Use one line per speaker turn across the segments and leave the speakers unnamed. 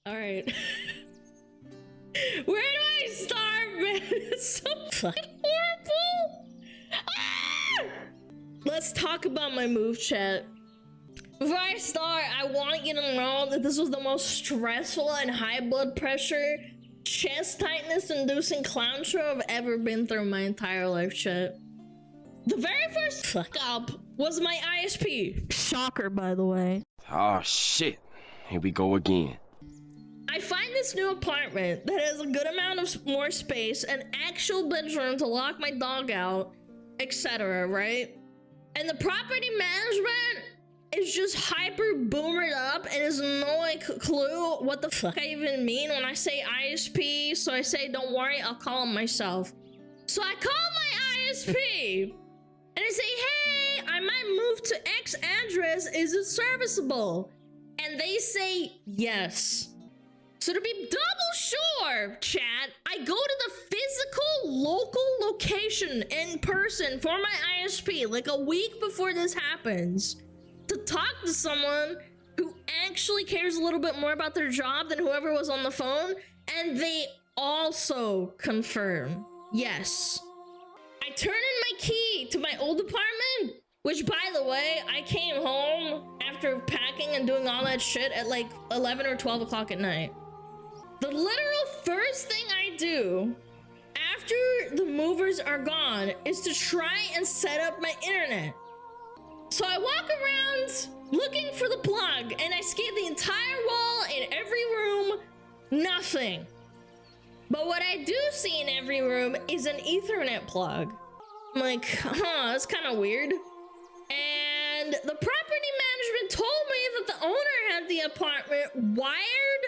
All right. Where do I start, man? It's so fucking horrible. Ah! Let's talk about my move, chat. Before I start, I want you to know that this was the most stressful and high blood pressure, chest tightness inducing clown show I've ever been through in my entire life, chat. The very first fuck up was my ISP. Shocker, by the way.
Oh shit, here we go again.
I find this new apartment that has a good amount of more space, an actual bedroom to lock my dog out, etc., right? And the property management is just hyper boomered up and has no like clue what the fuck I even mean when I say ISP. So I say, don't worry, I'll call him myself. So I call my ISP and I say, hey, I might move to X address. Is it serviceable? And they say yes. So to be double sure, chat, I go to the physical local location in person for my ISP like a week before this happens to talk to someone who actually cares a little bit more about their job than whoever was on the phone, and they also confirm yes. I turn in my key to my old apartment, which, by the way, I came home after packing and doing all that shit at like 11 or 12 o'clock at night. The literal first thing I do after the movers are gone is to try and set up my internet. So I walk around looking for the plug and I scan the entire wall in every room, nothing. But what I do see in every room is an Ethernet plug. I'm like, that's kind of weird. And the property management told me that the owner had the apartment wired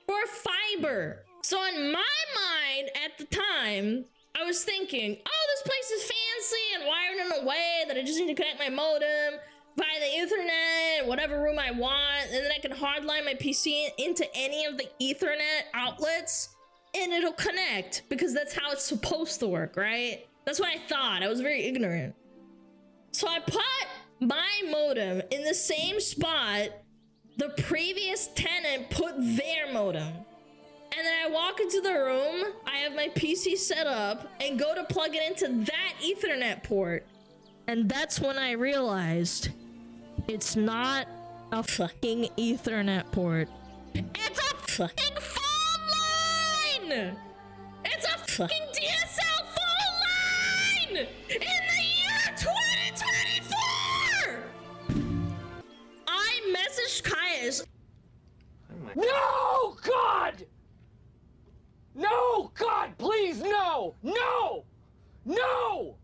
for fiber. So in my mind at the time, I was thinking, oh, this place is fancy and wired in a way that I just need to connect my modem via the Ethernet, whatever room I want, and then I can hardline my PC into any of the Ethernet outlets, and it'll connect, because that's how it's supposed to work, right? That's what I thought. I was very ignorant. So I put my modem in the same spot the previous tenant put their modem. And then I walk into the room, I have my PC set up, and go to plug it into that Ethernet port. And that's when I realized it's not a fucking Ethernet port. It's a fucking phone line! It's a fucking DSL phone line! In the year 2024! I messaged Caius.
No, God! No, God, please, no! No! No!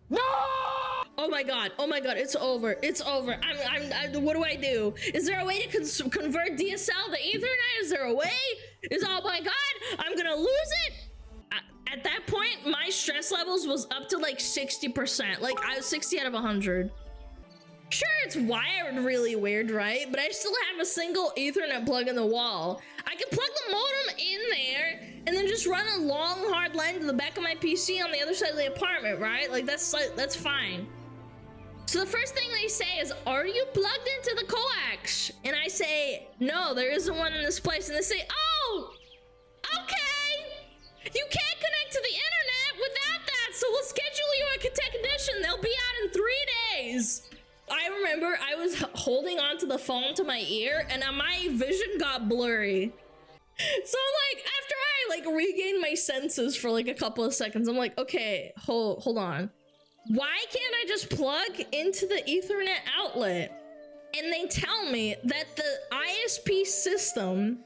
No!
Oh my god, it's over. It's over. What do I do? Is there a way to convert DSL to Ethernet? Is there a way? Oh my god, I'm gonna lose it! At that point, my stress levels was up to like 60%. Like, I was 60 out of 100. Sure, it's wired really weird, right? But I still have a single Ethernet plug in the wall. I can plug the modem in there and then just run a long, hard line to the back of my PC on the other side of the apartment, right? Like, that's fine. So the first thing they say is, are you plugged into the coax? And I say, no, there isn't one in this place. And they say, oh, okay. You can't connect to the internet without that. So we'll schedule you a technician. They'll be out in 3 days. I remember I was holding onto the phone to my ear and my vision got blurry. So like, after I like regained my senses for like a couple of seconds, I'm like, okay, hold on. Why can't I just plug into the Ethernet outlet? And they tell me that the ISP system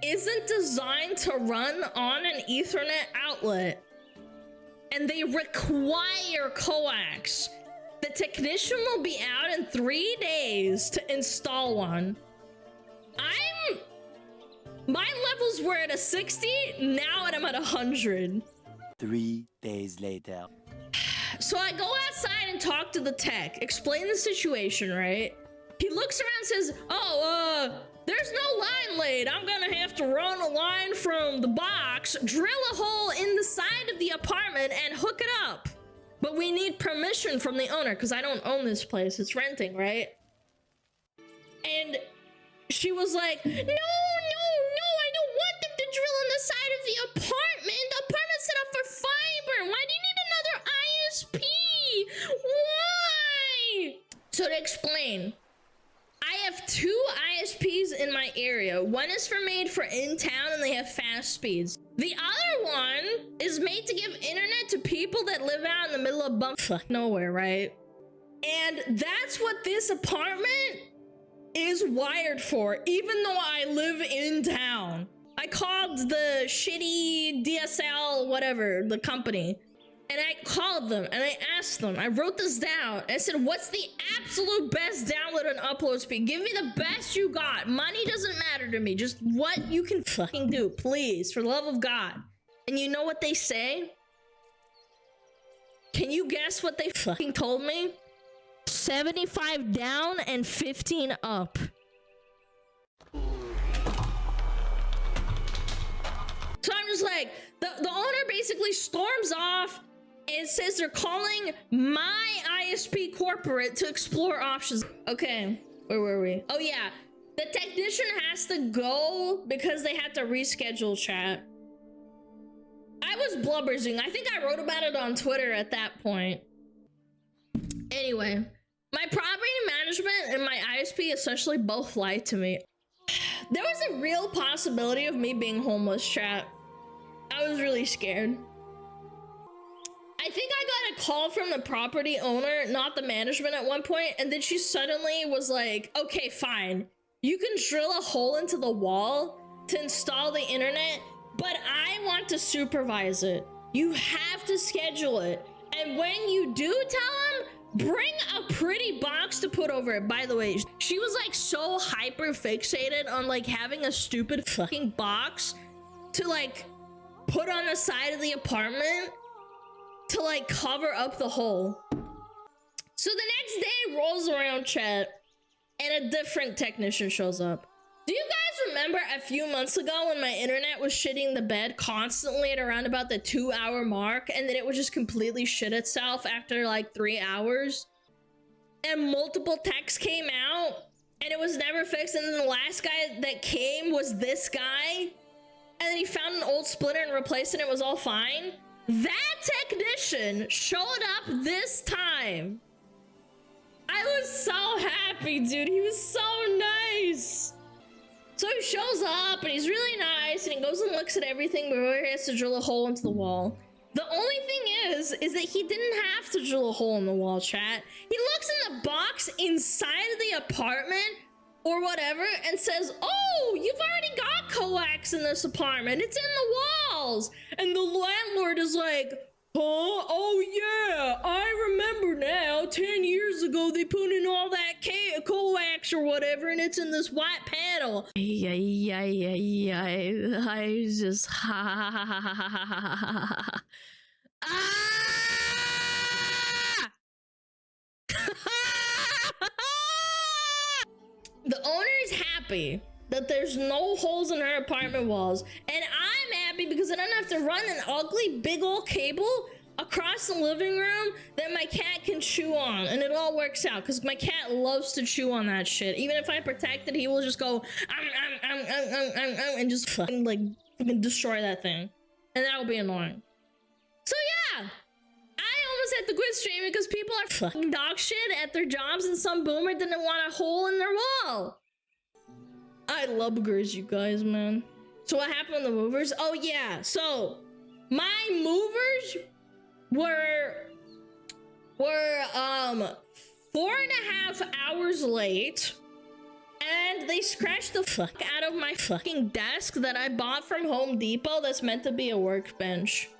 isn't designed to run on an Ethernet outlet. And they require coax. The technician will be out in 3 days to install one. My levels were at a 60, now I'm at 100.
3 days later.
So I go outside and talk to the tech, explain the situation, right? He looks around and says, oh, there's no line laid. I'm gonna have to run a line from the box, drill a hole in the side of the apartment, and hook it up. But we need permission from the owner, because I don't own this place. It's renting, right? And she was like, no, explain. I have 2 ISPs in my area. One is made for in town and they have fast speeds. The other one is made to give internet to people that live out in the middle of bumfuck nowhere, right? And that's what this apartment is wired for, even though I live in town. I called the shitty DSL, whatever, the company. And I called them and I asked them, I wrote this down. I said, what's the absolute best download and upload speed? Give me the best you got. Money doesn't matter to me. Just what you can fucking do, please, for the love of God. And you know what they say? Can you guess what they fucking told me? 75 down and 15 up. So I'm just like, the owner basically storms off and says they're calling my ISP corporate to explore options. Okay, where were we? Oh yeah, the technician has to go because they had to reschedule, chat. I was blubbersing. I think I wrote about it on Twitter at that point. Anyway, my property management and my ISP essentially both lied to me. There was a real possibility of me being homeless, chat. I was really scared. I think I got a call from the property owner, not the management at one point, and then she suddenly was like, okay, fine. You can drill a hole into the wall to install the internet, but I want to supervise it. You have to schedule it. And when you do tell him, bring a pretty box to put over it. By the way, she was like so hyper fixated on like having a stupid fucking box to like put on the side of the apartment to like cover up the hole. So the next day rolls around, chat, and a different technician shows up. Do you guys remember a few months ago when my internet was shitting the bed constantly at around about the 2-hour mark, and then it would just completely shit itself after like 3 hours? And multiple texts came out and it was never fixed, and then the last guy that came was this guy, and then he found an old splitter and replaced it and it was all fine? That technician showed up this time. I was so happy, dude. He was so nice. So he shows up and he's really nice and he goes and looks at everything before he has to drill a hole into the wall. The only thing is that he didn't have to drill a hole in the wall, chat. He looks in the box inside of the apartment or whatever and says, oh, you've already got coax in this apartment. It's in the walls. And the landlord is like, huh? Oh yeah, I remember now. 10 years ago, they put in all that coax or whatever, and it's in this white panel. I just The owner is happy that there's no holes in her apartment walls, and I'm happy because I don't have to run an ugly big old cable across the living room that my cat can chew on, and it all works out because my cat loves to chew on that shit. Even if I protect it, he will just go and just fucking like destroy that thing, and that will be annoying. So yeah, I almost had to quit streaming because people are fucking dog shit at their jobs, and some boomer didn't want a hole in their wall. I love buggers, you guys, man. So what happened with the movers? Oh yeah, so my movers were 4.5 hours late, and they scratched the fuck out of my fucking desk that I bought from Home Depot that's meant to be a workbench.